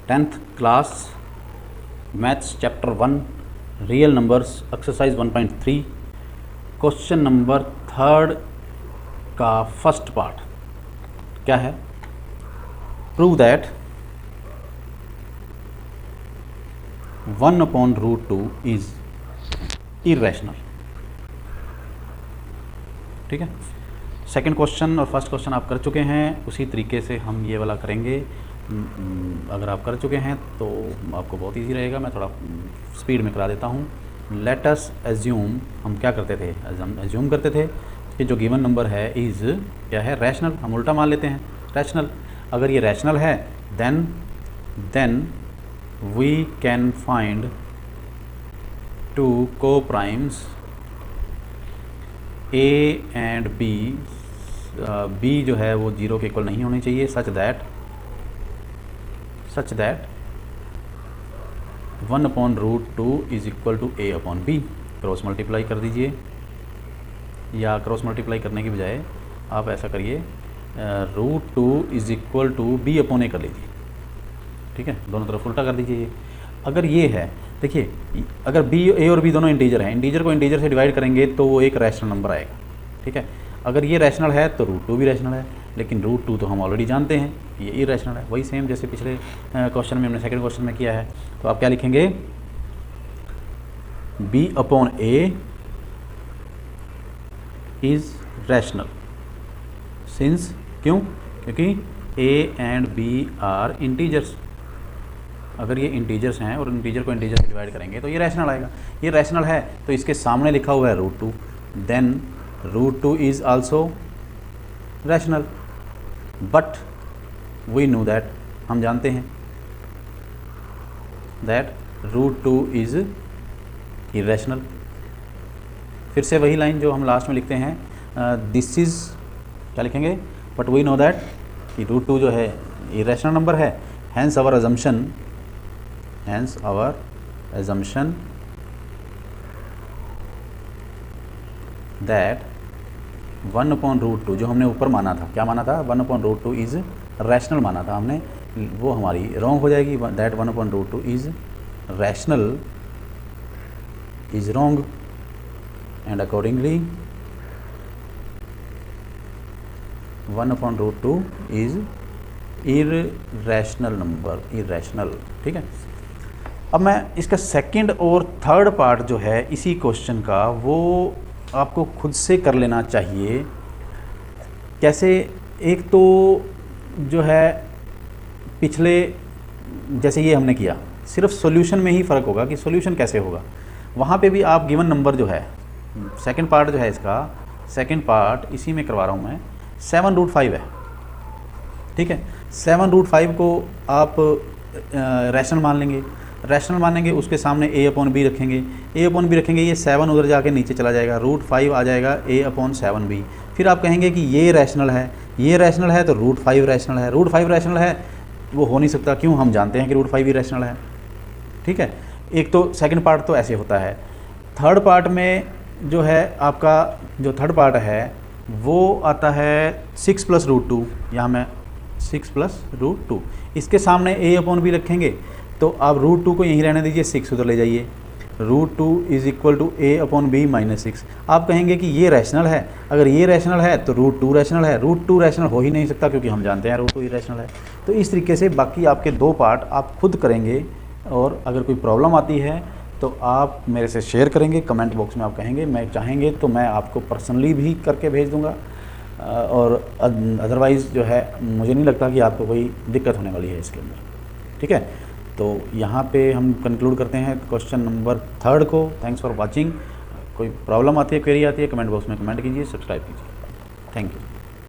10th class maths chapter 1 real numbers exercise 1.3 question number 3 का first part क्या है? Prove that 1/√2 is irrational. ठीक है, सेकंड क्वेश्चन और फर्स्ट क्वेश्चन आप कर चुके हैं, उसी तरीके से हम ये वाला करेंगे। अगर आप कर चुके हैं तो आपको बहुत इजी रहेगा। मैं थोड़ा स्पीड में करा देता हूँ। लेट अस एज्यूम, हम क्या करते थे, हम एज्यूम करते थे कि जो गिवन नंबर है इज़ क्या है, रैशनल। हम उल्टा मान लेते हैं, रैशनल। अगर ये रैशनल है then we can find 2 coprimes A and B। B जो है वो 0 के इक्वल नहीं होनी चाहिए, such that 1/√2 is equal to A/B। Cross multiply कर दीजिए, या क्रॉस मल्टीप्लाई करने की बजाय आप ऐसा करिए, √2 इज इक्वल टू B/A कर लीजिए। ठीक है, दोनों तरफ उल्टा कर दीजिए। अगर ये है, देखिए, अगर A और B दोनों इंटीजर हैं, इंटीजर को इंटीजर से डिवाइड करेंगे तो वो एक रैशनल नंबर आएगा। ठीक है, अगर ये रैशनल है तो √2 भी रैशनल है, लेकिन √2 तो हम ऑलरेडी जानते हैं ये इरेशनल है। वही सेम जैसे पिछले क्वेश्चन में हमने सेकंड क्वेश्चन में किया है। तो आप क्या लिखेंगे, B/A इज रैशनल सिंस, क्यों? क्योंकि A and B are integers. अगर ये इंटीजर्स हैं और इंटीजर को इंटीजर से डिवाइड करेंगे तो ये रैशनल आएगा। ये रैशनल है तो इसके सामने लिखा हुआ है √2, then √2 is also rational. But we know that, हम जानते हैं दैट √2 इज इरेशनल। फिर से वही लाइन जो हम लास्ट में लिखते हैं, दिस इज, क्या लिखेंगे, बट वी नो दैट कि √2 जो है इरेशनल नंबर है। हैंस आवर assumption दैट 1/√2 जो हमने ऊपर माना था, क्या माना था, 1/√2 इज रैशनल माना था हमने, वो हमारी रॉन्ग हो जाएगी। That 1/√2 is rational is wrong, and accordingly 1/√2 is irrational number, irrational. ठीक है, अब मैं इसका सेकंड और थर्ड पार्ट जो है इसी क्वेश्चन का, वो आपको खुद से कर लेना चाहिए। कैसे? एक तो जो है पिछले जैसे ये हमने किया, सिर्फ सॉल्यूशन में ही फ़र्क होगा कि सॉल्यूशन कैसे होगा। वहाँ पे भी आप गिवन नंबर जो है, सेकंड पार्ट जो है इसका, सेकंड पार्ट इसी में करवा रहा हूँ मैं, 7√5 है। ठीक है, 7√5 को आप रैशनल मान लेंगे, रैशनल मानेंगे, उसके सामने A/B रखेंगे, A/B रखेंगे, ये 7 उधर जाके नीचे चला जाएगा, √5 आ जाएगा A/7B। फिर आप कहेंगे कि ये रैशनल है, ये रैशनल है तो √5 रैशनल है, √5 रैशनल है वो हो नहीं सकता, क्यों? हम जानते हैं कि √5 भी रैशनल है। ठीक है, एक तो सेकंड पार्ट तो ऐसे होता है। थर्ड पार्ट में जो है आपका, जो थर्ड पार्ट है वो आता है 6 + √2, यहाँ मैं 6 + √2, इसके सामने A/B रखेंगे तो आप √2 को यहीं रहने दीजिए, 6 उधर ले जाइए, √2 इज इक्वल टू A/B - 6। आप कहेंगे कि ये रैशनल है, अगर ये रैशनल है तो √2 रैशनल है, √2 रैशनल हो ही नहीं सकता क्योंकि हम जानते हैं √2 इरेशनल है। तो इस तरीके से बाकी आपके 2 पार्ट आप खुद करेंगे, और अगर कोई प्रॉब्लम आती है तो आप मेरे से शेयर करेंगे, कमेंट बॉक्स में आप कहेंगे, मैं चाहेंगे तो मैं आपको पर्सनली भी करके भेज दूँगा, और अदरवाइज़ जो है मुझे नहीं लगता कि आपको कोई दिक्कत होने वाली है इसके अंदर। ठीक है, तो यहाँ पे हम कंक्लूड करते हैं क्वेश्चन नंबर 3 को। Thanks for watching. कोई प्रॉब्लम आती है, क्वेरी आती है, कमेंट बॉक्स में कमेंट कीजिए, सब्सक्राइब कीजिए। Thank you.